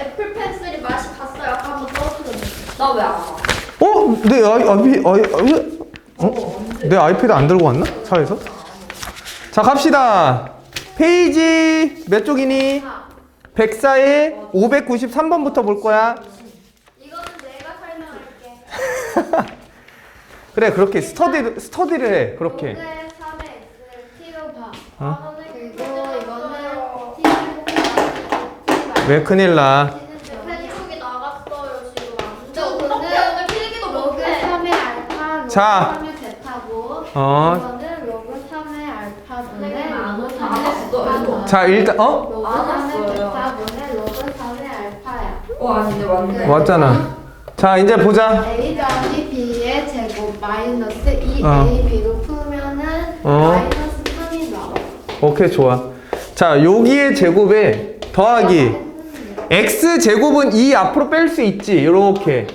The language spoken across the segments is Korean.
애플 펜슬이 맛이 갔어요. 아까 한번 떨어뜨렸는데. 나 왜 안 와? 내 아이패드 안 들고 왔나? 차에서? 자, 갑시다. 페이지 몇 쪽이니? 104에 593번부터 볼 거야. 이거는 내가 설명할게. 그래, 그렇게 스터디를 해. 그렇게. 5의 3의 x t로 봐. 어? 그리고 이거는 t 왜 큰일 나? 펜쪽이 나갔어요 지금. 근데 어떻게 오늘 필기도 로그 못해. 3의 알파, 로그 자. 3의 베타고 어. 이거는 로그 3의 알파분의 선생님, 안 로그 왔어요. 3의 베타. 자, 일단 로그 안 3의 왔어요. 베타분의 로그 3의 알파야. 아닌데 맞네. 왔잖아. 자, 이제 보자. A 더하기 B의 제곱 마이너스 2AB로 풀면은 어. 마이너스 3이 나와. 오케이, 좋아. 자, 여기의 제곱에 더하기 x 제곱은 2 앞으로 뺄 수 있지. 이렇게.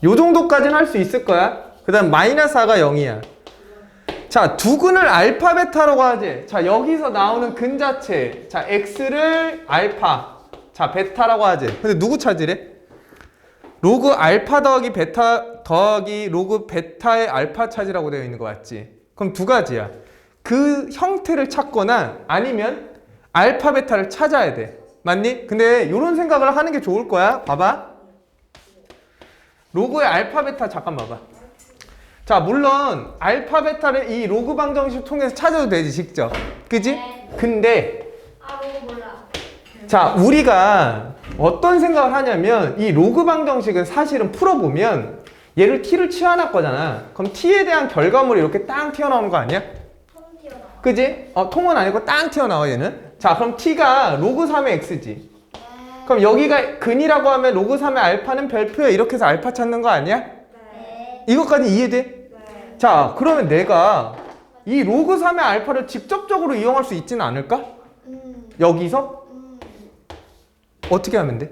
요 정도까지는 할 수 있을 거야. 그 다음 마이너스 4가 0이야. 자, 두근을 알파 베타라고 하지. 자, 여기서 나오는 근 자체. 자, x를 알파. 자, 베타라고 하지. 근데 누구 찾으래? 로그 알파 더하기 베타 더하기 로그 베타의 알파 찾으라고 되어 있는 거 맞지? 그럼 두 가지야. 그 형태를 찾거나 아니면 알파 베타를 찾아야 돼. 맞니? 근데 이런 생각을 하는 게 좋을 거야. 봐봐. 로그의 알파 베타 잠깐 봐봐. 자, 물론 알파 베타를 이 로그 방정식 통해서 찾아도 되지, 직접. 그지? 근데 로고 몰라. 자, 우리가 어떤 생각을 하냐면 이 로그 방정식은 사실은 풀어보면 얘를 t를 치환할 거잖아. 그럼 t에 대한 결과물이 이렇게 땅 튀어나오는 거 아니야? 통 튀어나와. 그지? 통은 아니고 땅 튀어나와 얘는. 자, 그럼 t가 로그 3의 x지. 그럼 여기가 근이라고 하면 로그 3의 알파는 별표야. 이렇게 해서 알파 찾는 거 아니야? 네. 이것까지 이해돼? 네. 자, 그러면 내가 이 로그 3의 알파를 직접적으로 이용할 수 있지는 않을까? 여기서? 어떻게 하면 돼?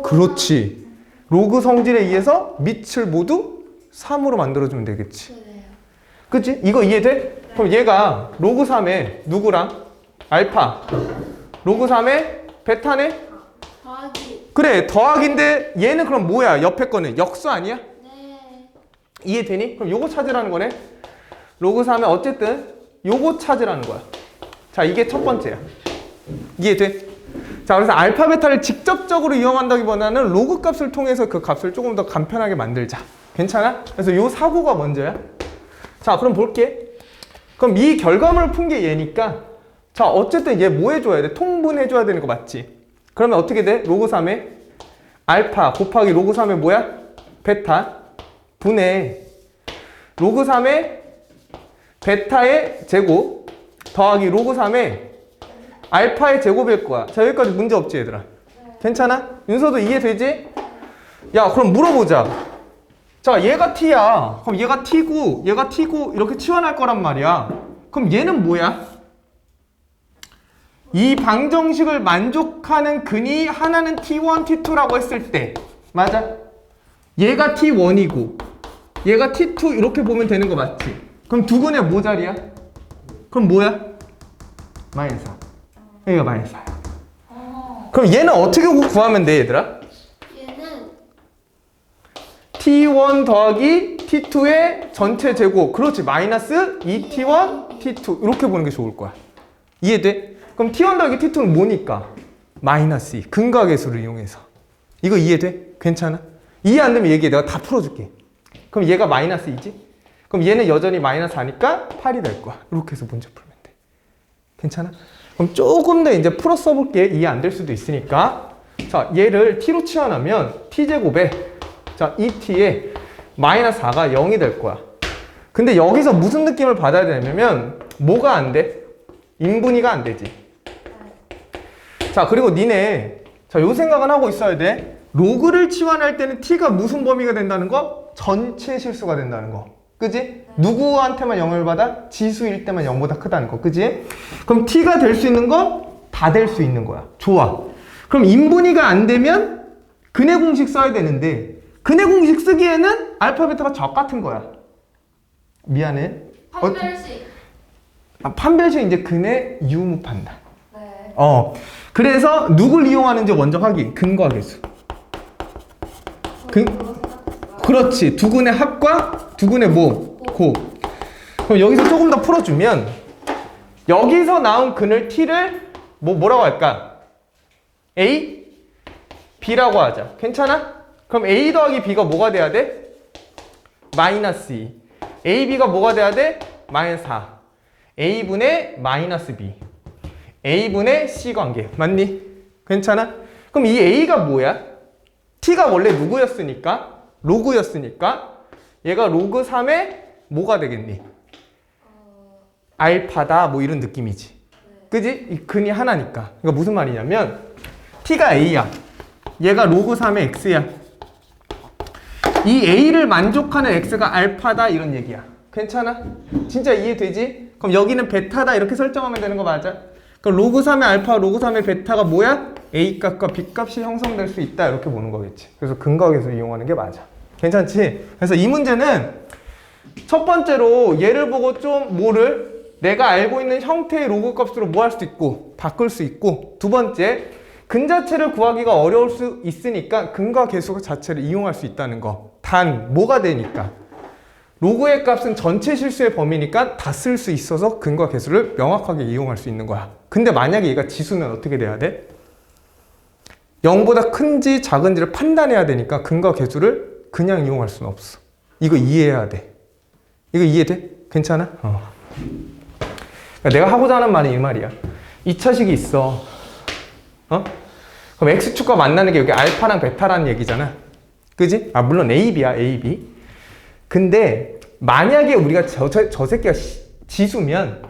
그렇지. 로그 성질에 의해서 밑을 모두 3으로 만들어주면 되겠지. 그치? 이거 이해돼? 그럼 얘가 로그 3의 누구랑? 알파. 로그 3의 베타네? 더하기. 그래, 더하기인데 얘는 그럼 뭐야? 옆에 거는 역수 아니야? 네. 이해되니? 그럼 요거 찾으라는 거네. 로그 3의 어쨌든 요거 찾으라는 거야. 자, 이게 첫 번째야. 이해돼? 자, 그래서 알파 베타를 직접적으로 이용한다기보다는 로그 값을 통해서 그 값을 조금 더 간편하게 만들자. 괜찮아? 그래서 요 사고가 먼저야. 자, 그럼 볼게. 그럼 이 결과물을 푼 게 얘니까 자, 어쨌든 얘 뭐 해줘야 돼? 통분해줘야 되는 거 맞지? 그러면 어떻게 돼? 로그 3의 알파 곱하기 로그 3의 뭐야? 베타 분의 로그 3의 베타의 제곱 더하기 로그 3의 알파의 제곱일 거야. 자, 여기까지 문제 없지 얘들아? 괜찮아? 윤서도 이해되지? 야, 그럼 물어보자. 자, 얘가 t야. 그럼 얘가 t고 얘가 t고 이렇게 치환할 거란 말이야. 그럼 얘는 뭐야? 이 방정식을 만족하는 근이 하나는 t1, t2라고 했을 때 맞아? 얘가 t1이고 얘가 t2 이렇게 보면 되는 거 맞지? 그럼 두 근의 뭐 자리야? 그럼 뭐야? 마이너스 4. 여기가 마이너스 4야. 그럼 얘는 어떻게 구하면 돼 얘들아? 얘는 t1 더하기 t2의 전체 제곱. 그렇지. 마이너스 2t1, t2 이렇게 보는 게 좋을 거야. 이해돼? 그럼 t1 더하기 t2는 뭐니까? 마이너스 2. 근각의 수를 이용해서. 이거 이해돼? 괜찮아? 이해 안 되면 얘기해. 내가 다 풀어줄게. 그럼 얘가 마이너스 2지? 그럼 얘는 여전히 마이너스 4니까 8이 될 거야. 이렇게 해서 문제 풀면 돼. 괜찮아? 그럼 조금 더 이제 풀어 써볼게. 이해 안 될 수도 있으니까. 자, 얘를 t로 치환하면 t제곱에 자, 2t에 마이너스 4가 0이 될 거야. 근데 여기서 무슨 느낌을 받아야 되냐면 뭐가 안 돼? 인분위가 안 되지. 자, 그리고 니네 자, 요 생각은 하고 있어야 돼. 로그를 치환할 때는 t가 무슨 범위가 된다는 거? 전체 실수가 된다는 거. 그지? 누구한테만 0을 받아? 지수일 때만 0보다 크다는 거. 그지? 그럼 t가 될 수 있는 건 다 될 수 있는 거야. 좋아. 그럼 인분위가 안 되면 근의 공식 써야 되는데 근의 공식 쓰기에는 알파 베타가 적 같은 거야. 미안해. 판별식. 판별식 이제 근의 유무 판단. 네. 그래서 누굴 이용하는지 먼저 확인. 근과 계수. 그렇지. 두근의 합과 두근의 뭐? 고. 그럼 여기서 조금 더 풀어주면 여기서 나온 근을 t를 뭐라고 할까? a, b라고 하자. 괜찮아? 그럼 a 더하기 b가 뭐가 돼야 돼? 마이너스 2. a, b가 뭐가 돼야 돼? 마이너스 4. a분의 마이너스 b. a분의 c 관계. 맞니? 괜찮아? 그럼 이 a가 뭐야? t가 원래 누구였으니까? 로그였으니까 얘가 로그 3의 뭐가 되겠니? 알파다 뭐 이런 느낌이지. 그지? 이 근이 하나니까. 그러니까 무슨 말이냐면 t가 a야. 얘가 로그 3의 x야. 이 a를 만족하는 x가 알파다 이런 얘기야. 괜찮아? 진짜 이해되지? 그럼 여기는 베타다 이렇게 설정하면 되는 거 맞아? 그럼 로그 3의 알파, 로그 3의 베타가 뭐야? a 값과 b 값이 형성될 수 있다 이렇게 보는 거겠지. 그래서 근과 계수 이용하는 게 맞아. 괜찮지? 그래서 이 문제는 첫 번째로 얘를 보고 좀 내가 알고 있는 형태의 로그 값으로 뭐 할 수 있고 바꿀 수 있고, 두 번째 근 자체를 구하기가 어려울 수 있으니까 근과 계수 자체를 이용할 수 있다는 거. 단 뭐가 되니까 로그의 값은 전체 실수의 범위니까 다 쓸 수 있어서 근과 계수를 명확하게 이용할 수 있는 거야. 근데 만약에 얘가 지수면 어떻게 돼야 돼? 0보다 큰지 작은지를 판단해야 되니까 근과 계수를 그냥 이용할 수는 없어. 이거 이해해야 돼. 이거 이해돼? 괜찮아? 그러니까 내가 하고자 하는 말은 이 말이야. 2차식이 있어. 그럼 X축과 만나는 게 여기 알파랑 베타라는 얘기잖아. 그지? 물론 A, B야, A, B. 근데 만약에 우리가 저 새끼가 지수면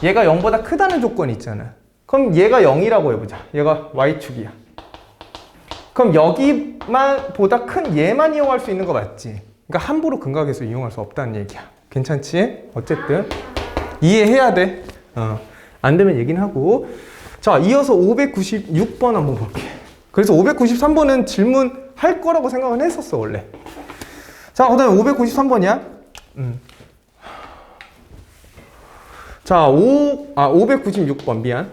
얘가 0보다 크다는 조건이 있잖아. 그럼 얘가 0이라고 해보자. 얘가 Y축이야. 그럼 여기만 보다 큰 얘만 이용할 수 있는 거 맞지? 그러니까 함부로 근과 계수 이용할 수 없다는 얘기야. 괜찮지? 어쨌든 이해해야 돼. 안 되면 얘기는 하고. 자, 이어서 596번 한번 볼게. 그래서 593번은 질문할 거라고 생각은 했었어 원래. 자, 그 다음에 593번이야. 자, 596번 미안.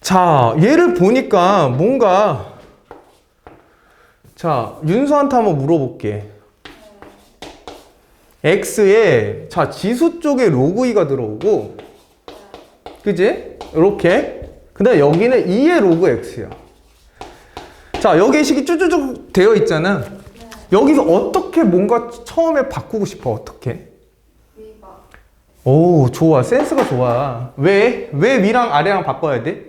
자, 얘를 보니까 뭔가, 자, 윤서한테 한번 물어볼게. x에, 자, 지수 쪽에 로그 2가 들어오고, 그지? 이렇게. 그 다음에 여기는 2의 로그 x야. 자, 여기 식이 쭈쭈쭈 되어 있잖아. 여기서 어떻게 뭔가 처음에 바꾸고 싶어? 어떻게? 오, 좋아. 센스가 좋아. 왜 위랑 아래랑 바꿔야 돼?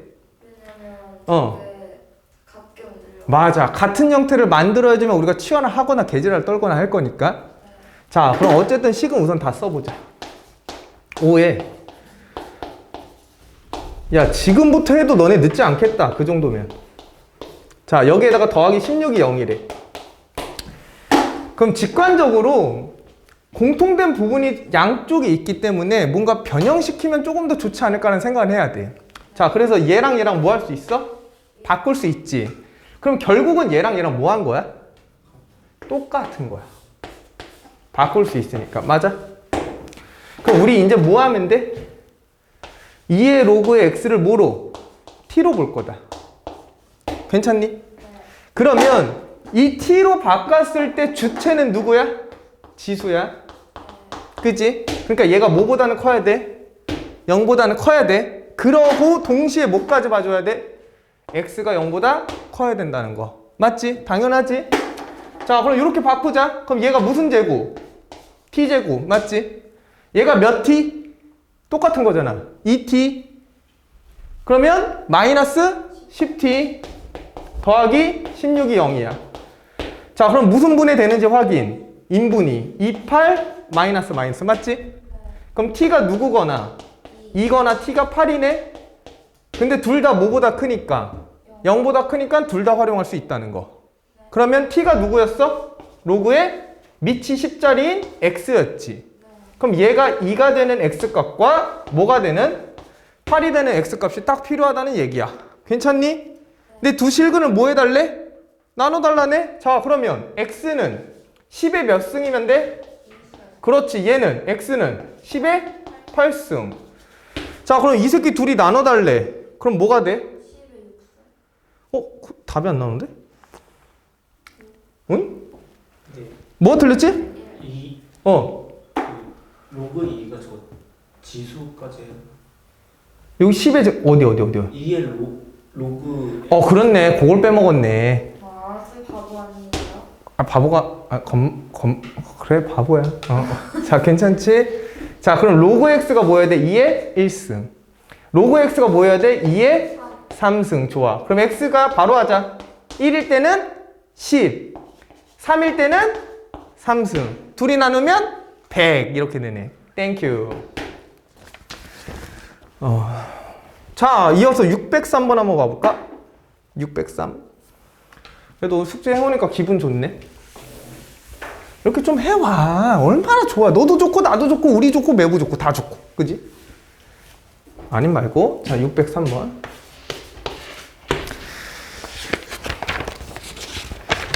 맞아. 같은 형태를 만들어야지만 우리가 치환을 하거나 개질을 떨거나 할 거니까. 자, 그럼 어쨌든 식은 우선 다 써보자. 5에 야, 지금부터 해도 너네 늦지 않겠다. 그 정도면. 자, 여기에다가 더하기 16이 0이래. 그럼 직관적으로 공통된 부분이 양쪽에 있기 때문에 뭔가 변형시키면 조금 더 좋지 않을까라는 생각을 해야 돼. 자, 그래서 얘랑 얘랑 뭐 할 수 있어? 바꿀 수 있지. 그럼 결국은 얘랑 얘랑 뭐 한 거야? 똑같은 거야. 바꿀 수 있으니까. 맞아? 그럼 우리 이제 뭐 하면 돼? 2의 로그의 x를 뭐로? t로 볼 거다. 괜찮니? 그러면 이 t로 바꿨을 때 주체는 누구야? 지수야. 그치? 그러니까 얘가 뭐보다는 커야 돼? 0보다는 커야 돼. 그러고 동시에 뭐까지 봐줘야 돼? x가 0보다 커야 된다는 거. 맞지? 당연하지? 자, 그럼 이렇게 바꾸자. 그럼 얘가 무슨 제곱? t제곱. 맞지? 얘가 몇 t? 똑같은 거잖아. 2t. 그러면 마이너스 10t 더하기 16이 0이야. 자, 그럼 무슨 분해 되는지 확인. 인분위. 28 마이너스 마이너스. 맞지? 그럼 t가 누구거나 2거나 t가 8이네? 근데 둘 다 뭐보다 크니까 0보다 크니까 둘 다 활용할 수 있다는 거. 그러면 t가 누구였어? 로그의 밑이 10짜리인 x였지. 그럼 얘가 2가 되는 x값과 뭐가 되는 8이 되는 x값이 딱 필요하다는 얘기야. 괜찮니? 근데 두 실근을 뭐 해달래? 나눠달라네? 자, 그러면 x는 10의 몇 승이면 돼? 그렇지. 얘는 x는 10의 8승. 자, 그럼 이 새끼 둘이 나눠달래. 그럼 뭐가 돼? 답이 안 나오는데? 응? 네. 뭐가 틀렸지? 이 로그 2가 저 지수까지 해요. 여기 10에 어디? 2의 로그 그렇네. 그걸 빼먹었네. 아, 쌤 바보 아니에요? 바보가 그래 바보야. 자, 괜찮지? 자, 그럼 로그 x가 뭐여야 돼? 2의 1승. 로그 x가 뭐여야 돼? 2의 3승. 좋아. 그럼 x가 바로 하자. 1일 때는 10, 3일 때는 3승. 둘이 나누면 100 이렇게 되네. 땡큐. 자, 이어서 603번 한번 가볼까? 603. 그래도 숙제 해오니까 기분 좋네. 이렇게 좀 해와. 얼마나 좋아. 너도 좋고 나도 좋고 우리 좋고 매부 좋고 다 좋고. 그지? 아님 말고. 자, 603번.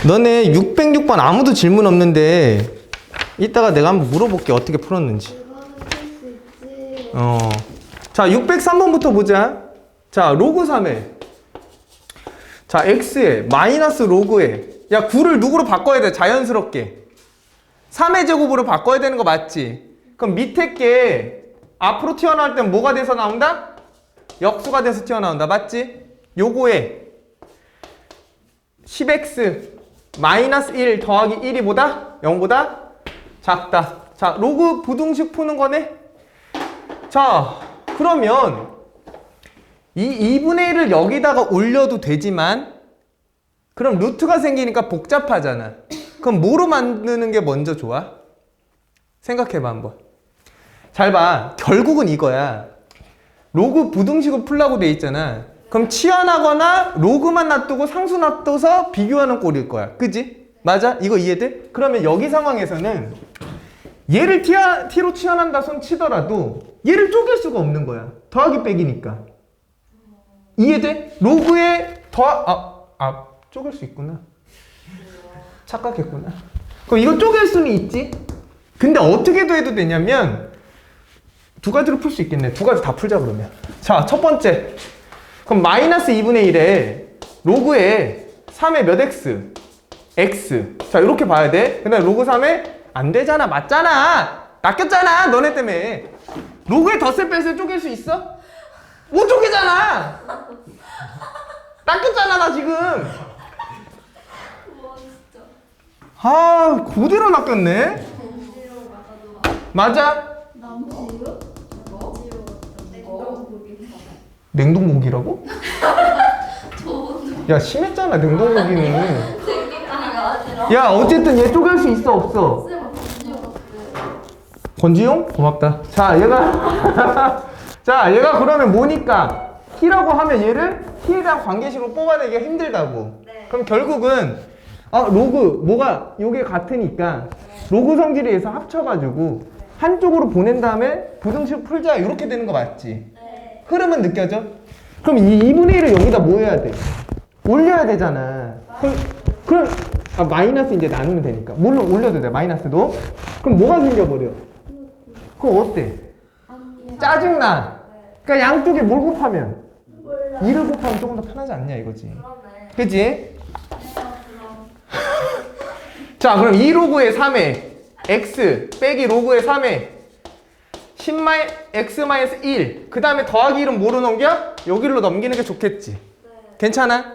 너네 606번 아무도 질문 없는데 이따가 내가 한번 물어볼게. 어떻게 풀었는지. 이거는 풀수 있지. 자, 603번부터 보자. 자, 로그 3에 자, x에 마이너스 로그에 야, 9를 누구로 바꿔야 돼? 자연스럽게 3의 제곱으로 바꿔야 되는 거 맞지? 그럼 밑에 게 앞으로 튀어나올 땐 뭐가 돼서 나온다? 역수가 돼서 튀어나온다. 맞지? 요거에 10x 마이너스 1 더하기 1이 뭐다? 0보다 작다. 자, 로그 부등식 푸는 거네. 자, 그러면 이 2분의 1을 여기다가 올려도 되지만 그럼 루트가 생기니까 복잡하잖아. 그럼 뭐로 만드는 게 먼저 좋아? 생각해봐 한번. 잘 봐. 결국은 이거야. 로그 부등식을 풀라고 돼 있잖아. 그럼 치환하거나 로그만 놔두고 상수 놔둬서 비교하는 꼴일 거야. 그지? 맞아? 이거 이해돼? 그러면 여기 상황에서는 얘를 t로 치환한다 손 치더라도 얘를 쪼갤 수가 없는 거야. 더하기 빼기니까. 이해돼? 로그에 쪼갤 수 있구나. 착각했구나. 그럼 이거 쪼갤 수는 있지? 근데 어떻게 해도 되냐면 두 가지로 풀 수 있겠네. 두 가지 다 풀자 그러면. 자, 첫 번째. 그럼 마이너스 2분의 1에 로그에 3에 몇 x? x. 자, 이렇게 봐야 돼. 근데 로그 3에 안 되잖아. 맞잖아. 낚였잖아. 너네 때문에. 로그에 덧셈 뺄셈 쪼갤 수 있어? 못 쪼개잖아. 낚였잖아 나 지금. 우와 진짜. 그대로 낚였네. 맞아? 남지요? 냉동고기라고? 야, 심했잖아 냉동고기는. 야, 어쨌든 얘 쪼갤 수 있어 없어? 권지용? 고맙다. 자, 얘가 자, 얘가 그러면 뭐니까 t라고 하면 얘를 t에 대한 관계식으로 뽑아내기가 힘들다고. 네. 그럼 결국은 로그 뭐가 요게 같으니까 로그 성질에 의해서 합쳐가지고 한쪽으로 보낸 다음에 부등식 풀자 이렇게 되는 거 맞지? 네. 흐름은 느껴져? 그럼 이 2분의 1을 여기다 뭐 해야 돼? 올려야 되잖아. 그럼 마이너스 이제 나누면 되니까. 물론 올려도 돼, 마이너스도. 그럼 뭐가 생겨버려? 그거 어때? 짜증나. 그러니까 양쪽에 뭘 곱하면? 2를 곱하면 조금 더 편하지 않냐 이거지. 그러네. 그치? 자, 그럼 2로그의 3에 x 빼기 로그의 3에 10x-1 그 다음에 더하기 1은 뭐로 넘겨? 여기로 넘기는 게 좋겠지. 괜찮아?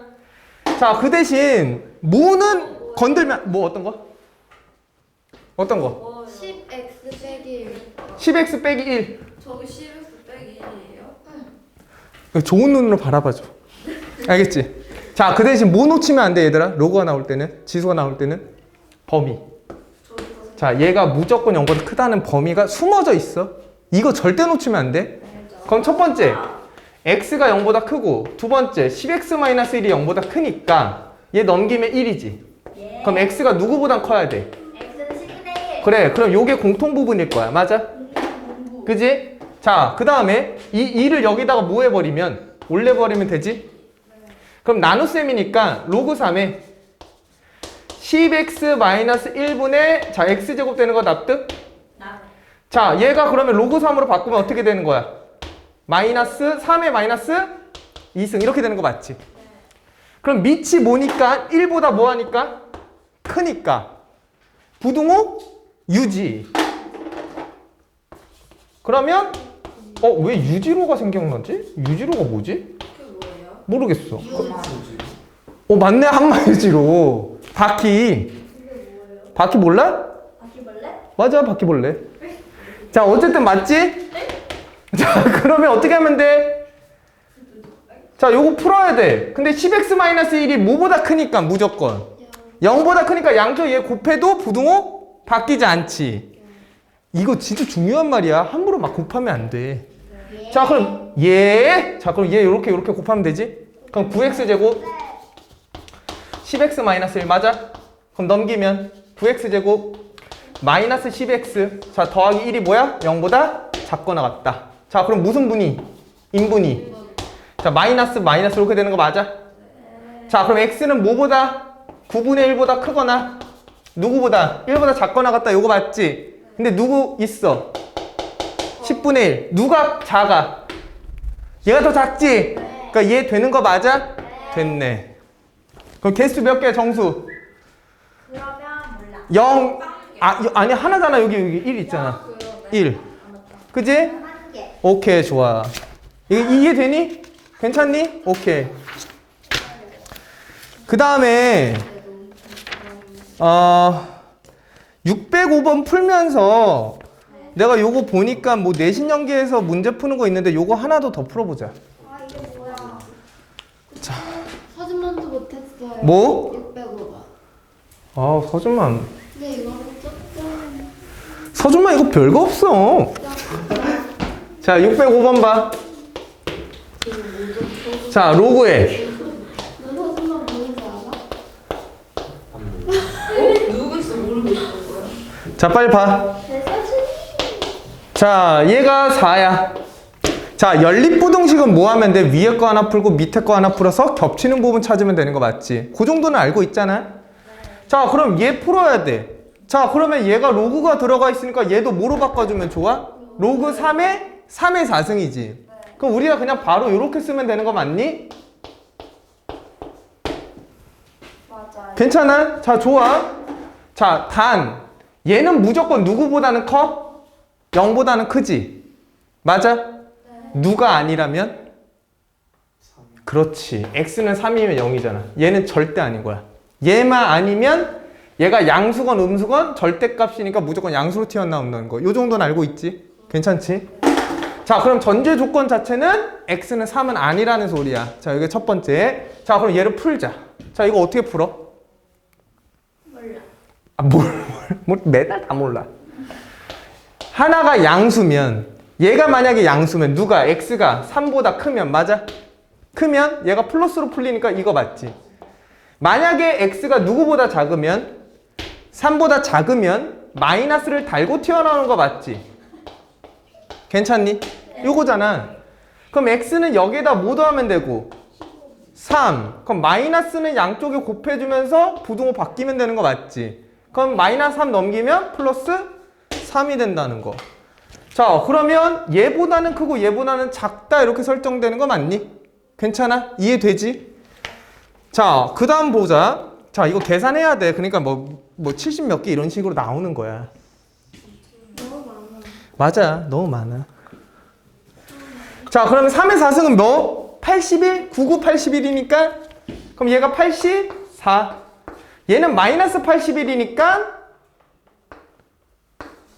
자, 그 대신 뭐는 건들면 뭐 어떤 거? 10x 빼기 10x 빼기 1 저기 10x 빼기 1이에요? 좋은 눈으로 바라봐줘. 알겠지? 자, 그 대신 뭐 놓치면 안 돼 얘들아? 로그가 나올 때는, 지수가 나올 때는 범위. 자, 얘가 무조건 0보다 크다는 범위가 숨어져 있어. 이거 절대 놓치면 안 돼. 그럼 첫 번째 x가 0보다 크고 두 번째 10x-1이 0보다 크니까 얘 넘기면 1이지. 그럼 x가 누구보단 커야 돼? x는 10분의 1. 그래, 그럼 요게 공통 부분일 거야. 맞아? 그지? 자, 그 다음에 이 2를 여기다가 뭐 해버리면 올려버리면 되지? 그럼 나눗셈이니까 로그 3에 10x-1분의 자 x제곱 되는 거 납득? 자, 얘가 그러면 로그 3으로 바꾸면 어떻게 되는 거야? 마이너스 3의 마이너스 2승 이렇게 되는 거 맞지? 그럼 밑이 뭐니까 1보다 뭐하니까? 크니까 부등호 유지. 그러면 왜 유지로가 생각나지? 유지로가 뭐지? 그게 뭐예요? 모르겠어. X지. 맞네. 한마유지로 바퀴. 바퀴 몰라? 바퀴벌레? 맞아, 바퀴벌레. 자, 어쨌든 맞지? 자, 그러면 어떻게 하면 돼? 자, 요거 풀어야 돼. 근데 10x-1이 뭐보다 크니까 무조건 0보다 크니까 양쪽 얘 곱해도 부등호 바뀌지 않지. 이거 진짜 중요한 말이야. 함부로 막 곱하면 안 돼. 자, 그럼 얘 요렇게 곱하면 되지? 그럼 9x제곱 10x-1 맞아? 그럼 넘기면 9x제곱 마이너스 10x. 자, 더하기 1이 뭐야? 0보다 작거나 같다. 자, 그럼 무슨 분위? 인분위. 자, 마이너스 이렇게 되는 거 맞아? 자, 그럼 x는 뭐보다? 9분의 1보다 크거나 누구보다? 1보다 작거나 같다. 요거 맞지? 근데 누구 있어? 10분의 1. 누가 작아? 얘가 더 작지? 그러니까 얘 되는 거 맞아? 됐네. 그럼 개수 몇 개 정수? 그러면 몰라. 0. 아니 하나잖아. 여기 1 있잖아. 1. 그지? 한 개. 오케이, 좋아. 이거 이해되니? 괜찮니? 오케이. 그 다음에 605번 풀면서 내가 요거 보니까 뭐 내신 연계에서 문제 푸는 거 있는데 요거 하나 더 풀어보자. 아 이게 뭐야? 자. 사진만도 못했어요. 뭐? 605번. 서준만. 근데 이거는 조금. 서준만 이거 별거 없어. 자, 605번 봐. 자, 로그에. 너 사진만 보이지 않아? 누구 있어 모르겠어. 자, 빨리 봐. 내 사진. 자, 얘가 4야. 자, 연립부등식은 뭐 하면 돼? 위에 거 하나 풀고 밑에 거 하나 풀어서 겹치는 부분 찾으면 되는 거 맞지? 그 정도는 알고 있잖아? 자, 그럼 얘 풀어야 돼. 자, 그러면 얘가 로그가 들어가 있으니까 얘도 뭐로 바꿔주면 좋아? 로그 3의 4승이지. 그럼 우리가 그냥 바로 이렇게 쓰면 되는 거 맞니? 맞아요. 괜찮아? 자, 좋아. 자, 단 얘는 무조건 누구보다는 커? 0보다는 크지? 맞아? 누가 아니라면? 그렇지. x는 3이면 0이잖아. 얘는 절대 아닌 거야. 얘만 아니면 얘가 양수건 음수건 절대값이니까 무조건 양수로 튀어나온다는 거. 요 정도는 알고 있지? 괜찮지? 자, 그럼 전제 조건 자체는 x는 3은 아니라는 소리야. 자, 이게 첫 번째. 자, 그럼 얘를 풀자. 자, 이거 어떻게 풀어? 몰라. 뭘 맨날 다 몰라. 하나가 양수면 얘가 만약에 양수면 누가 x가 3보다 크면 맞아? 크면 얘가 플러스로 풀리니까 이거 맞지? 만약에 x가 누구보다 작으면 3보다 작으면 마이너스를 달고 튀어나오는 거 맞지? 괜찮니? 요거잖아. 그럼 x는 여기에다 뭐 더하면 되고 3. 그럼 마이너스는 양쪽에 곱해주면서 부등호 바뀌면 되는 거 맞지? 그럼 마이너스 3 넘기면 플러스 3이 된다는 거. 자, 그러면 얘보다는 크고 얘보다는 작다 이렇게 설정되는 거 맞니? 괜찮아? 이해되지? 자, 그 다음 보자. 자, 이거 계산해야 돼. 그러니까 뭐 70 몇 개 이런 식으로 나오는 거야. 너무 많아. 맞아. 너무 많아. 자, 그러면 3의 4승은 뭐? 81? 99, 81이니까 그럼 얘가 84. 얘는 마이너스 81이니까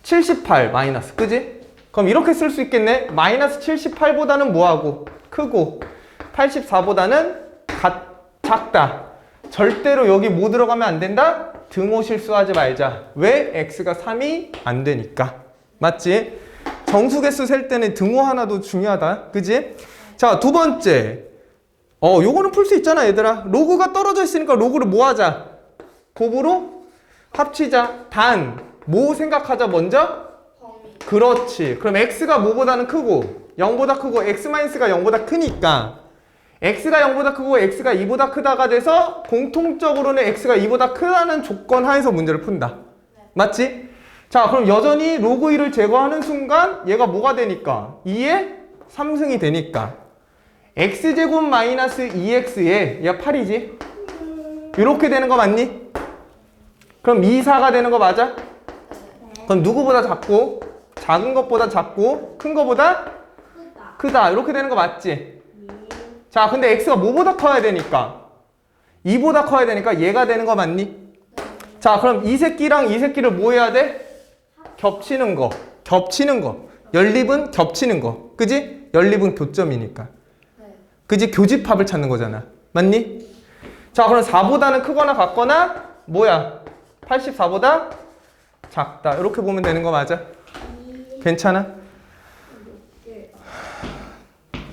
78 마이너스. 그지? 그럼 이렇게 쓸 수 있겠네. 마이너스 78보다는 뭐하고? 크고 84보다는 작다. 절대로 여기 뭐 들어가면 안 된다? 등호 실수하지 말자. 왜? x가 3이 안 되니까. 맞지? 정수개수 셀 때는 등호 하나도 중요하다. 그지? 자, 두 번째. 요거는 풀 수 있잖아, 얘들아. 로그가 떨어져 있으니까 로그를 뭐 하자? 곱으로 합치자. 단, 뭐 생각하자 먼저? 범위. 그렇지. 그럼 x가 뭐보다는 크고 0보다 크고 x-가 0보다 크니까 x가 0보다 크고 x가 2보다 크다가 돼서 공통적으로는 x가 2보다 크다는 조건 하에서 문제를 푼다. 맞지? 자, 그럼 여전히 로그 1을 제거하는 순간 얘가 뭐가 되니까? 2의 3승이 되니까 x제곱 마이너스 2x에 얘가 8이지? 이렇게 되는 거 맞니? 그럼 2, 4가 되는 거 맞아? 그럼 누구보다 작고 작은 것보다 작고 큰 것보다 크다 이렇게 되는 거 맞지? 자 근데 x가 뭐보다 커야 되니까 2보다 커야 되니까 얘가 되는 거 맞니? 자 그럼 이 새끼랑 이 새끼를 뭐 해야 돼? 겹치는 거 연립은 겹치는 거 그지? 연립은 교점이니까 그지? 교집합을 찾는 거잖아 맞니? 자 그럼 4보다는 크거나 같거나 뭐야? 84보다 작다 이렇게 보면 되는 거 맞아? 괜찮아?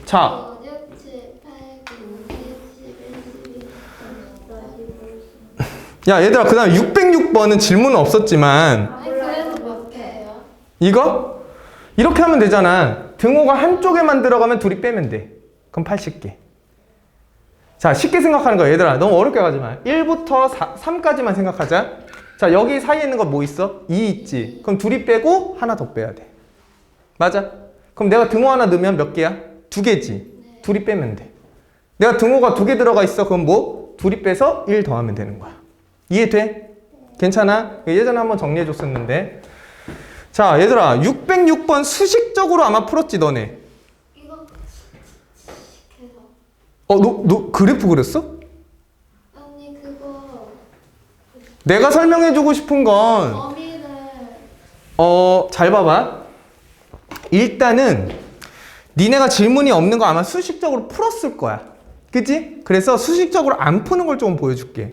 자 5, 6, 7, 8, 9, 10, 11, 12, 야 얘들아 그 다음 606번은 질문은 없었지만 아니 그래서 몇 개예요? 이거? 이렇게 하면 되잖아 등호가 한쪽에만 들어가면 둘이 빼면 돼 그럼 80개 자 쉽게 생각하는 거야 얘들아 너무 어렵게 가지 마 1부터 3까지만 생각하자 자 여기 사이에 있는 거 뭐 있어? 2 있지 그럼 둘이 빼고 하나 더 빼야 돼 맞아? 그럼 내가 등호 하나 넣으면 몇 개야? 2개지 둘이 빼면 돼 내가 등호가 2개 들어가 있어 그럼 뭐? 둘이 빼서 1 더하면 되는 거야 이해돼? 괜찮아? 예전에 한번 정리해 줬었는데 자 얘들아 606번 수식적으로 아마 풀었지 너네 이거 해서 너 그래프 그렸어? 아니 그거 내가 설명해 주고 싶은 건 범위를 잘 봐봐 일단은 니네가 질문이 없는 거 아마 수식적으로 풀었을 거야 그치? 그래서 수식적으로 안 푸는 걸 조금 보여줄게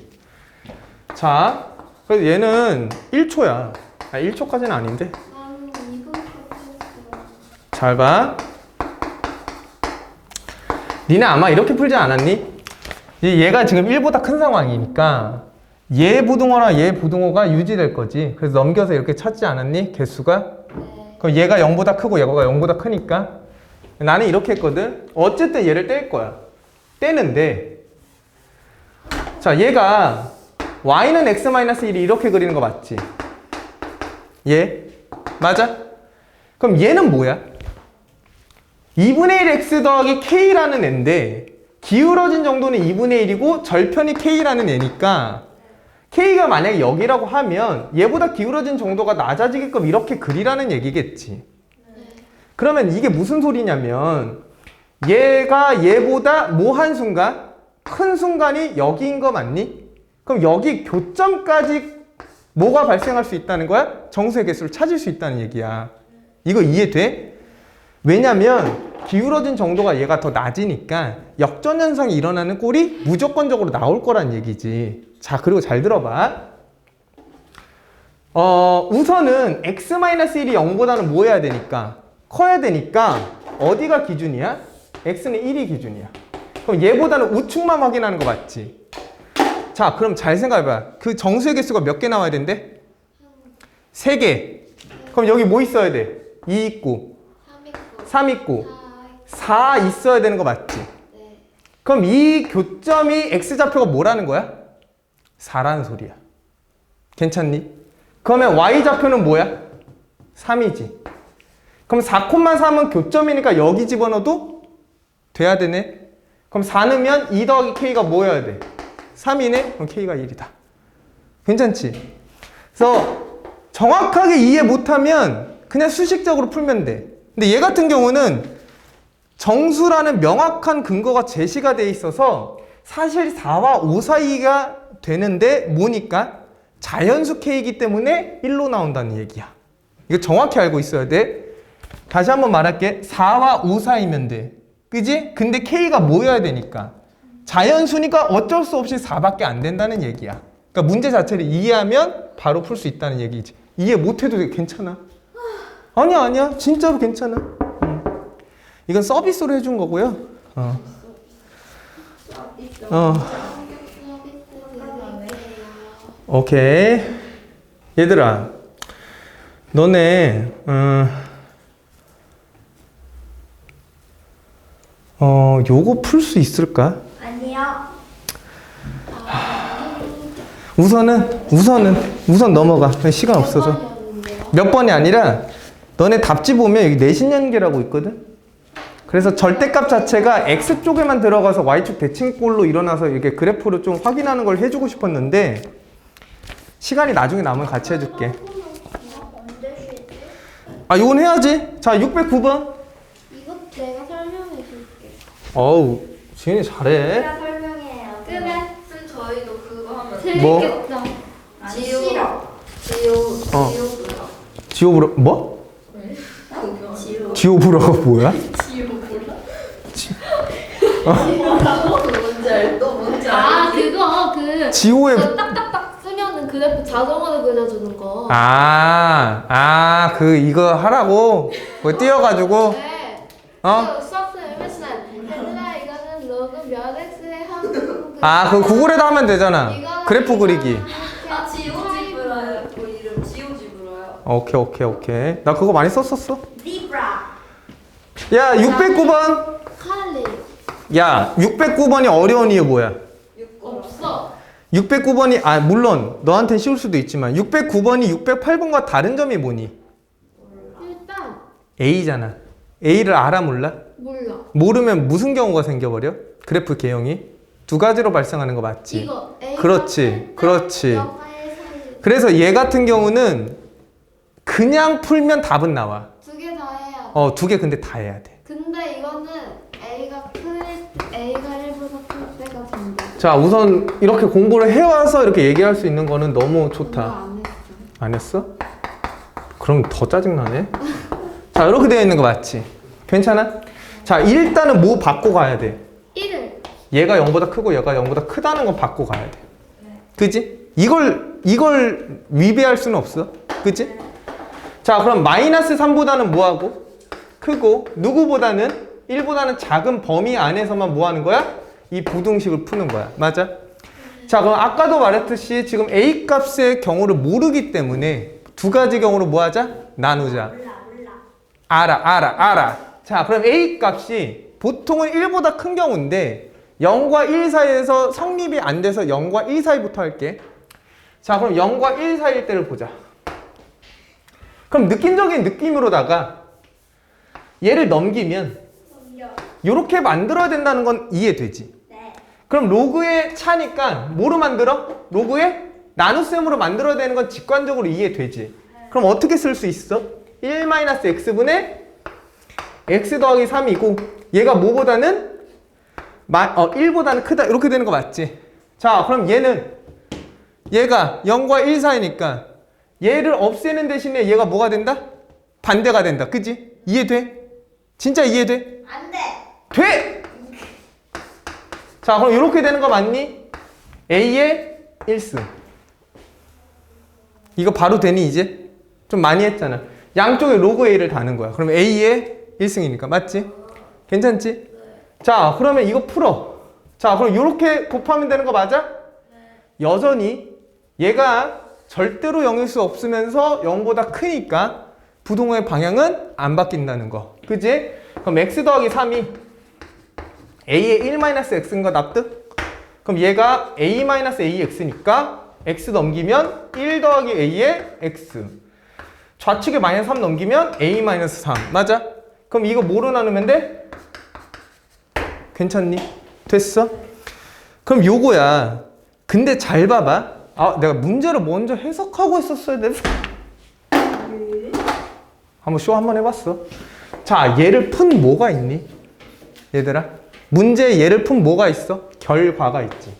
자 그래서 얘는 1초야 1초까지는 아닌데 나는 이거 했어. 잘 봐. 니네 아마 이렇게 풀지 않았니? 얘가 지금 1보다 큰 상황이니까 얘 부등호랑 얘 부등호가 유지될 거지. 그래서 넘겨서 이렇게 찾지 않았니? 개수가? 그럼 얘가 0보다 크고 얘가 0보다 크니까 나는 이렇게 했거든. 어쨌든 얘를 뗄 거야. 떼는데 자 얘가 y는 x-1이 이렇게 그리는 거 맞지? 얘? 맞아? 그럼 얘는 뭐야? 2분의 1 x 더하기 k라는 애인데 기울어진 정도는 2분의 1이고 절편이 k라는 애니까 k가 만약에 여기라고 하면 얘보다 기울어진 정도가 낮아지게끔 이렇게 그리라는 얘기겠지. 그러면 이게 무슨 소리냐면 얘가 얘보다 뭐 한 순간? 큰 순간이 여기인 거 맞니? 그럼 여기 교점까지 뭐가 발생할 수 있다는 거야? 정수의 개수를 찾을 수 있다는 얘기야. 이거 이해돼? 왜냐면 기울어진 정도가 얘가 더 낮으니까 역전현상이 일어나는 꼴이 무조건적으로 나올 거란 얘기지. 자, 그리고 잘 들어봐. 우선은 x-1이 0보다는 뭐 해야 되니까? 커야 되니까 어디가 기준이야? x는 1이 기준이야. 그럼 얘보다는 우측만 확인하는 거 맞지? 자, 그럼 잘 생각해봐. 그 정수의 개수가 몇 개 나와야 된대? 3개. 그럼 여기 뭐 있어야 돼? 2 있고 3 있고 4 있어야 되는 거 맞지? 네. 그럼 이 교점이 x좌표가 뭐라는 거야? 4라는 소리야. 괜찮니? 그러면 y좌표는 뭐야? 3이지. 그럼 4,3은 교점이니까 여기 집어넣어도 돼야 되네. 그럼 4 넣으면 2 더하기 k가 뭐여야 돼? 3이네? 그럼 k가 1이다. 괜찮지? 그래서 정확하게 이해 못하면 그냥 수식적으로 풀면 돼. 근데 얘 같은 경우는 정수라는 명확한 근거가 제시가 돼 있어서 사실 4와 5 사이가 되는데 뭐니까? 자연수 k이기 때문에 1로 나온다는 얘기야. 이거 정확히 알고 있어야 돼. 다시 한번 말할게. 4와 5 사이면 돼. 그지? 근데 k가 뭐여야 되니까? 자연수니까 어쩔 수 없이 4밖에 안 된다는 얘기야. 그러니까 문제 자체를 이해하면 바로 풀 수 있다는 얘기지. 이해 못해도 괜찮아. 아니야. 진짜로 괜찮아. 이건 서비스로 해준 거고요. 오케이. 얘들아, 너네 요거 풀 수 있을까? 아니요. 우선 넘어가. 시간 없어서. 몇 번이 아니라 너네 답지 보면 여기 내신연계라고 있거든? 그래서 절대값 자체가 x 쪽에만 들어가서 y축 대칭꼴로 일어나서 이렇게 그래프로 좀 확인하는 걸 해주고 싶었는데 시간이 나중에 남으면 같이 해줄게. 언제 쉬지? 아, 이건 해야지. 자, 609번. 이거 내가 설명해 줄게. 어우, 지은이 잘해. 제가 설명해요. 그래. 쌤 저희도 그거 하면 뭐? 재밌겠다. 지우. 싫어. 지우. 어. 지우고요. 지오브라, 뭐? 지우. 지오브라가 뭐야? 지우 몰라? 그 뭔지 알? 또 뭔지 아 알지? 그거 그 지오의. 그거 딱딱딱 쓰면은 그래프 자동으로 그려주는 거. 이거 하라고? 그거 띄워가지고. 네. 어? 그 수학생이 맨날 얘들아 이거는 로그 몇 x에 하고 그거 구글에다 하면 되잖아. 그래프 그리기. 아 지우지브라요. 그 이름 지우지브라요. 오케이. 나 그거 많이 썼었어. 리브라. 야, 609번. 칼리 야, 609번이 어려운 이유 뭐야? 없어. 609번이, 물론 너한텐 쉬울 수도 있지만 609번이 608번과 다른 점이 뭐니? 일단 A잖아. A를 알아 몰라? 몰라. 모르면 무슨 경우가 생겨버려? 그래프 개형이? 두 가지로 발생하는 거 맞지? 이거 A가 그렇지. 그렇지. 영화의 사이 그래서 얘 같은 경우는 그냥 풀면 답은 나와. 두 개 다 해야 돼. 두 개 근데 다 해야 돼. 근데 이거는 A가 1보다 클 때가 된다. 자, 우선 이렇게 공부를 해와서 이렇게 얘기할 수 있는 거는 너무 좋다. 안 했어. 안 했어? 그럼 더 짜증나네. 자, 이렇게 되어 있는 거 맞지? 괜찮아? 자, 일단은 뭐 받고 가야 돼? 1을 얘가 0보다 크고 얘가 0보다 크다는 건 받고 가야 돼. 그지? 이걸 위배할 수는 없어. 그지? 자, 그럼 마이너스 3보다는 뭐하고? 크고 누구보다는 1보다는 작은 범위 안에서만 뭐 하는 거야? 이 부등식을 푸는 거야. 맞아? 자, 그럼 아까도 말했듯이 지금 A 값의 경우를 모르기 때문에 두 가지 경우로 뭐 하자? 나누자. 알아. 자, 그럼 A 값이 보통은 1보다 큰 경우인데 0과 1 사이에서 성립이 안 돼서 0과 1 사이부터 할게. 자, 그럼 0과 1 사이일 때를 보자. 그럼 느낌적인 느낌으로다가 얘를 넘기면 이렇게 만들어야 된다는 건 이해되지? 네. 그럼 로그의 차니까 뭐로 만들어? 로그의 나눗셈으로 만들어야 되는 건 직관적으로 이해되지? 그럼 어떻게 쓸 수 있어? 1-x분의 x 더하기 3이고 얘가 뭐보다는 1보다는 크다 이렇게 되는 거 맞지? 자, 그럼 얘가 0과 1 사이니까 얘를 없애는 대신에 얘가 뭐가 된다? 반대가 된다. 그지? 이해돼? 진짜 이해돼? 안 돼. 돼! 자, 그럼 이렇게 되는 거 맞니? A의 1승. 이거 바로 되니 이제? 좀 많이 했잖아. 양쪽에 로그 A를 다는 거야. 그럼 A의 1승이니까. 맞지? 괜찮지? 자, 그러면 이거 풀어. 자, 그럼 이렇게 곱하면 되는 거 맞아? 여전히 얘가 절대로 0일 수 없으면서 0보다 크니까 부동의 방향은 안 바뀐다는 거. 그지? 그럼 x 더하기 3이 a의 1-x인 거 납득? 그럼 얘가 a-ax니까 x 넘기면 1 더하기 a의 x. 좌측에 마이너스 3 넘기면 a-3. 맞아? 그럼 이거 뭐로 나누면 돼? 괜찮니? 됐어? 그럼 요거야. 근데 잘 봐봐. 내가 문제를 먼저 해석하고 있었어야 돼. 한번 쇼 한번 해봤어. 자, 얘를 푼 뭐가 있니? 얘들아. 문제에 얘를 푼 뭐가 있어? 결과가 있지.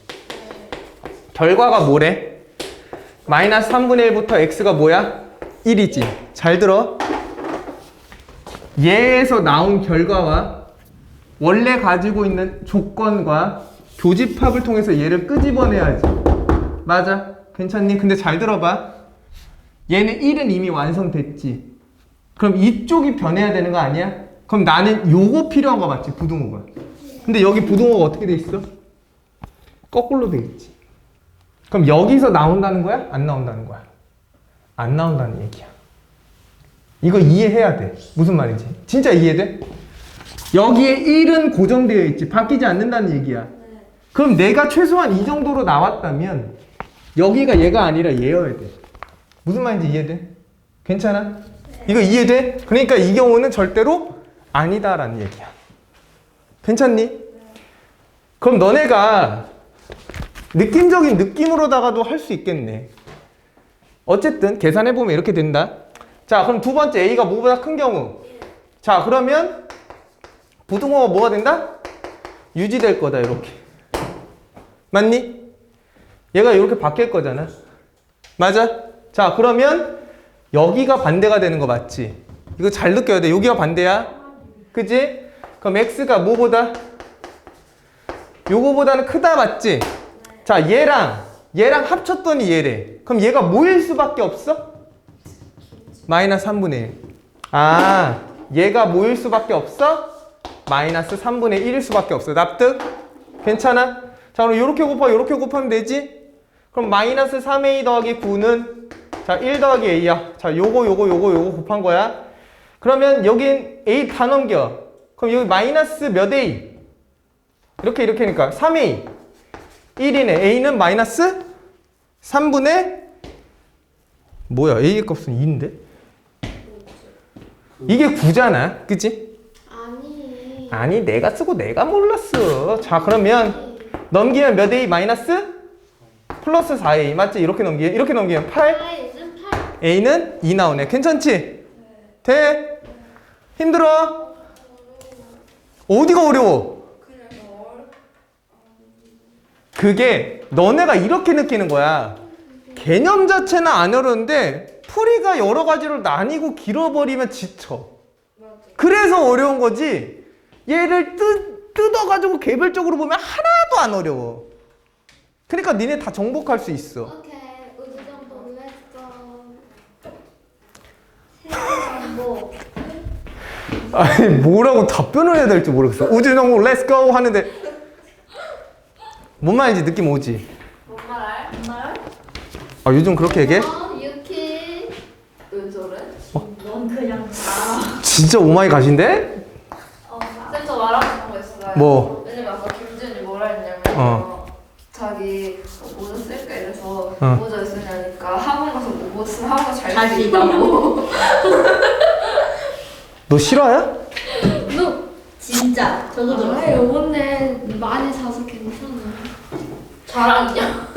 결과가 뭐래? 마이너스 3분의 1부터 x가 뭐야? 1이지. 잘 들어. 얘에서 나온 결과와 원래 가지고 있는 조건과 교집합을 통해서 얘를 끄집어내야지. 맞아. 괜찮니? 근데 잘 들어봐. 얘는 1은 이미 완성됐지. 그럼 이쪽이 변해야 되는 거 아니야? 그럼 나는 요거 필요한 거 맞지? 부등호가. 근데 여기 부등호가 어떻게 돼 있어? 거꾸로 돼 있지. 그럼 여기서 나온다는 거야? 안 나온다는 거야? 안 나온다는 얘기야. 이거 이해해야 돼. 무슨 말인지. 진짜 이해돼? 여기에 1은 고정되어 있지. 바뀌지 않는다는 얘기야. 그럼 내가 최소한 이 정도로 나왔다면 여기가 얘가 아니라 얘여야 돼. 무슨 말인지 이해돼? 괜찮아? 이거 이해돼? 그러니까 이 경우는 절대로 아니다라는 얘기야. 괜찮니? 그럼 너네가 느낌적인 느낌으로다가도 할 수 있겠네. 어쨌든 계산해보면 이렇게 된다. 자, 그럼 두 번째 A가 뭐보다 큰 경우. 자, 그러면 부등호가 뭐가 된다? 유지될 거다, 이렇게. 맞니? 얘가 이렇게 바뀔 거잖아. 맞아? 자, 그러면 여기가 반대가 되는 거 맞지? 이거 잘 느껴야 돼. 여기가 반대야. 그지? 그럼 X가 뭐보다? 요거보다는 크다, 맞지? 자, 얘랑 합쳤더니 얘래. 그럼 얘가 뭐일 수밖에 없어? 마이너스 3분의 1. 아, 얘가 뭐일 수밖에 없어? 마이너스 3분의 1일 수밖에 없어. 납득? 괜찮아? 자, 그럼 요렇게 곱하면 되지? 그럼 마이너스 3a 더하기 9는 자, 1 더하기 a야. 자, 요거 곱한 거야. 그러면 여긴 a 다 넘겨. 그럼 여기 마이너스 몇 a? 이렇게 하니까 3a. 1이네. a는 마이너스 3분의 뭐야? a의 값은 2인데? 이게 9잖아. 그치? 아니, 내가 쓰고 내가 몰랐어. 자, 그러면 넘기면 몇 a? 마이너스? 플러스 4a. 맞지? 이렇게 넘기면 8. a는 2 나오네. 괜찮지? 돼? 힘들어? 어디가 어려워? 그게 너네가 이렇게 느끼는 거야. 개념 자체는 안 어려운데 풀이가 여러 가지로 나뉘고 길어버리면 지쳐. 그래서 어려운 거지. 얘를 뜯어가지고 개별적으로 보면 하나도 안 어려워. 그러니까 니네 다 정복할 수 있어. 오케이, 우주정보 렛츠고. 아니, 뭐라고 답변을 해야 될지 모르겠어. 우주정보 렛츠고 하는데 뭔 말인지 느낌 오지? 뭔 말? 아, 요즘 그렇게 얘기해? 유키. 왜 저래? 넌 그냥 다. 진짜 오마이 갓인데? 쌤, 저 말하고 싶은 거 있어요. 뭐? 왜냐면 아까 김준이 뭐라 했냐면 자기 모자 쓸까 이래서 모자 쓰냐니까 학원 가서 모자 쓰면 학원 잘 잘 쓰이다고. 너 실화야? 진짜 저도 아, 들었어요. 요번에 많이 사서 괜찮아. 자랑이야.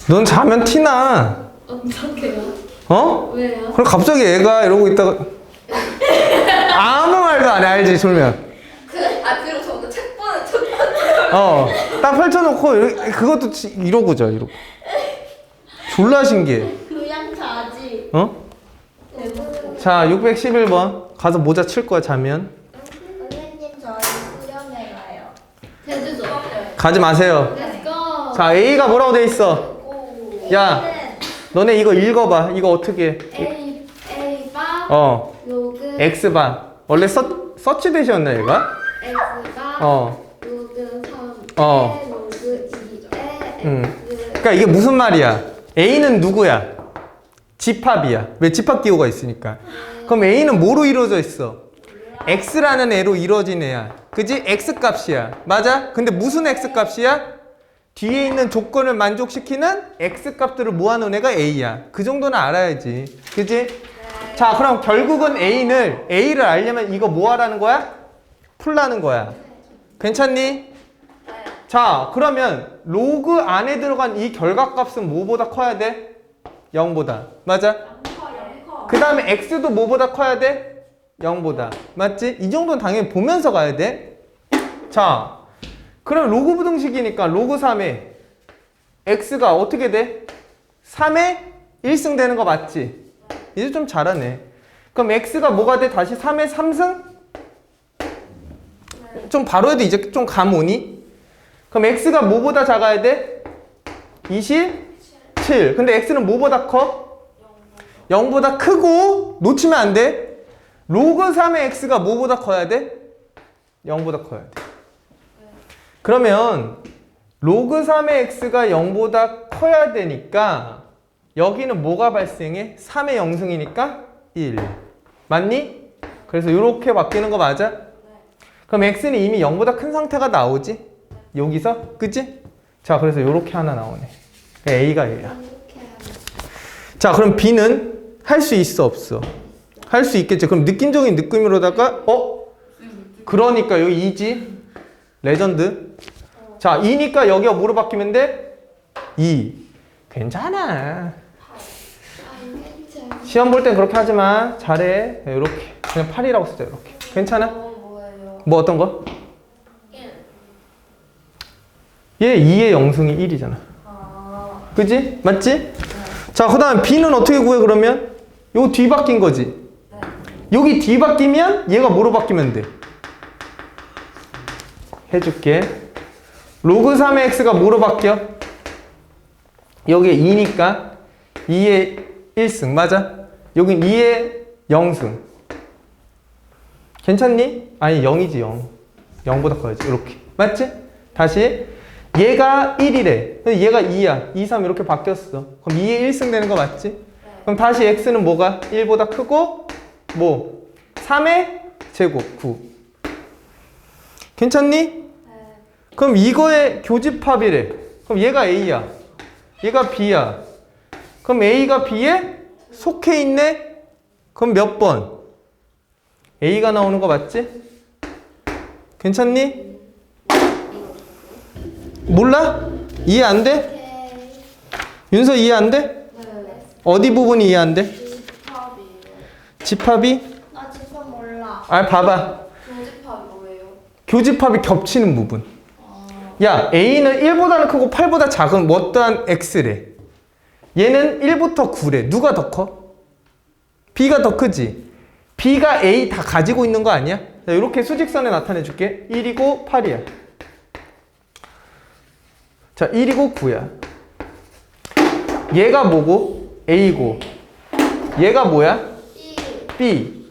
넌 자면 티나. 어떡해요? 어? 왜요? 그럼 갑자기 애가 이러고 있다가 아무 말도 안 해. 알지? 졸면. 그리고 저는 책 보는 첫 번째. 딱 펼쳐놓고 그것도 이러고죠. 이러고. 졸라 신기해. 그냥 자지. 어? 자, 611번 가서 모자 칠 거야. 자면. 선생님 저희 수련회 가요. 제주도. 가지 마세요. 렛츠고. 자, A가 뭐라고 돼 있어? 야, 너네 이거 읽어봐. 이거 어떻게? A 바 로그 X바. 원래 서치 대시였나 얘가? X가 로그 3 로그 2에 X. 그러니까 이게 무슨 말이야? A는 누구야? 집합이야. 왜 집합 기호가 있으니까. 그럼 A는 뭐로 이루어져 있어? X라는 애로 이루어진 애야. 그지? X 값이야. 맞아? 근데 무슨 X 값이야? 뒤에 있는 조건을 만족시키는 X 값들을 모아놓은 애가 A야. 그 정도는 알아야지. 그지? 자, 그럼 결국은 A를 알려면 이거 뭐 하라는 거야? 풀라는 거야. 괜찮니? 자, 그러면 로그 안에 들어간 이 결과값은 뭐보다 커야 돼? 0보다. 맞아? 그 다음에 X도 뭐보다 커야 돼? 0보다. 맞지? 이 정도는 당연히 보면서 가야 돼. 자, 그럼 로그 부등식이니까 로그 3에 X가 어떻게 돼? 3에 1승 되는 거 맞지? 이제 좀 잘하네. 그럼 X가 뭐가 돼? 다시 3에 3승? 좀 바로 해도 이제 좀 감 오니? 그럼 X가 뭐보다 작아야 돼? 27. 근데 X는 뭐보다 커? 0보다 크고 놓치면 안 돼. 로그 3의 X가 뭐보다 커야 돼? 0보다 커야 돼. 그러면 로그 3의 X가 0보다 커야 되니까 여기는 뭐가 발생해? 3의 0승이니까 1. 맞니? 그래서 이렇게 바뀌는 거 맞아? 그럼 X는 이미 0보다 큰 상태가 나오지? 여기서? 그치? 자, 그래서 이렇게 하나 나오네. A가 A야. 자, 그럼 B는 할 수 있어, 없어? 할 수 있겠지. 그럼 느낌적인 느낌으로다가 그러니까 여기 2지? 레전드. 자, 2니까 여기가 뭐로 바뀌면 돼? 2. 괜찮아. 아, 괜찮아. 시험 볼 땐 그렇게 하지 마. 잘해. 이렇게. 그냥 8이라고 쓰자. 이렇게. 괜찮아? 뭐예요? 뭐 어떤 거? 1. 얘 2의 영승이 1이잖아. 아. 그지? 맞지? 자, 그 다음 B는 어떻게 구해 그러면? 요거 뒤바뀐 거지? 네. 여기 뒤바뀌면 얘가 뭐로 바뀌면 돼? 해줄게. 로그 3의 x가 뭐로 바뀌어? 여기에 2니까 2의 1승 맞아? 여긴 2의 0승. 괜찮니? 아니 0이지 0. 0보다 커야지. 이렇게. 맞지? 다시. 얘가 1이래. 근데 얘가 2야. 2, 3 이렇게 바뀌었어. 그럼 2의 1승 되는 거 맞지? 그럼 다시 x는 뭐가? 1보다 크고 뭐? 3의 제곱 9. 괜찮니? 네. 그럼 이거의 교집합이래. 그럼 얘가 A야. 얘가 B야. 그럼 A가 B에 속해 있네? 그럼 몇 번? A가 나오는 거 맞지? 괜찮니? 몰라? 이해 안 돼? 오케이. 윤서 이해 안 돼? 네. 어디 부분이 이해 안 돼? 집합이에요. 집합이? 나 집합 몰라. 아, 봐봐. 교집합이 뭐예요? 교집합이 겹치는 부분. 야, A는 1보다는 크고 8보다 작은 어떠한 X래. 얘는 1부터 9래. 누가 더 커? B가 더 크지? B가 A 다 가지고 있는 거 아니야? 자, 이렇게 수직선에 나타내 줄게. 1이고 8이야. 자, 1이고 9야. 얘가 뭐고? A고. 얘가 뭐야? B.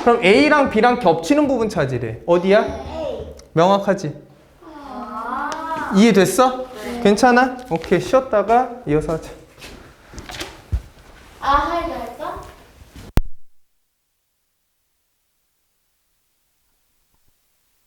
그럼 A랑 B랑 겹치는 부분 찾으래. 어디야? A. 명확하지? 아. 이해됐어? 괜찮아? 오케이, 쉬었다가 이어서 하자. 아, 할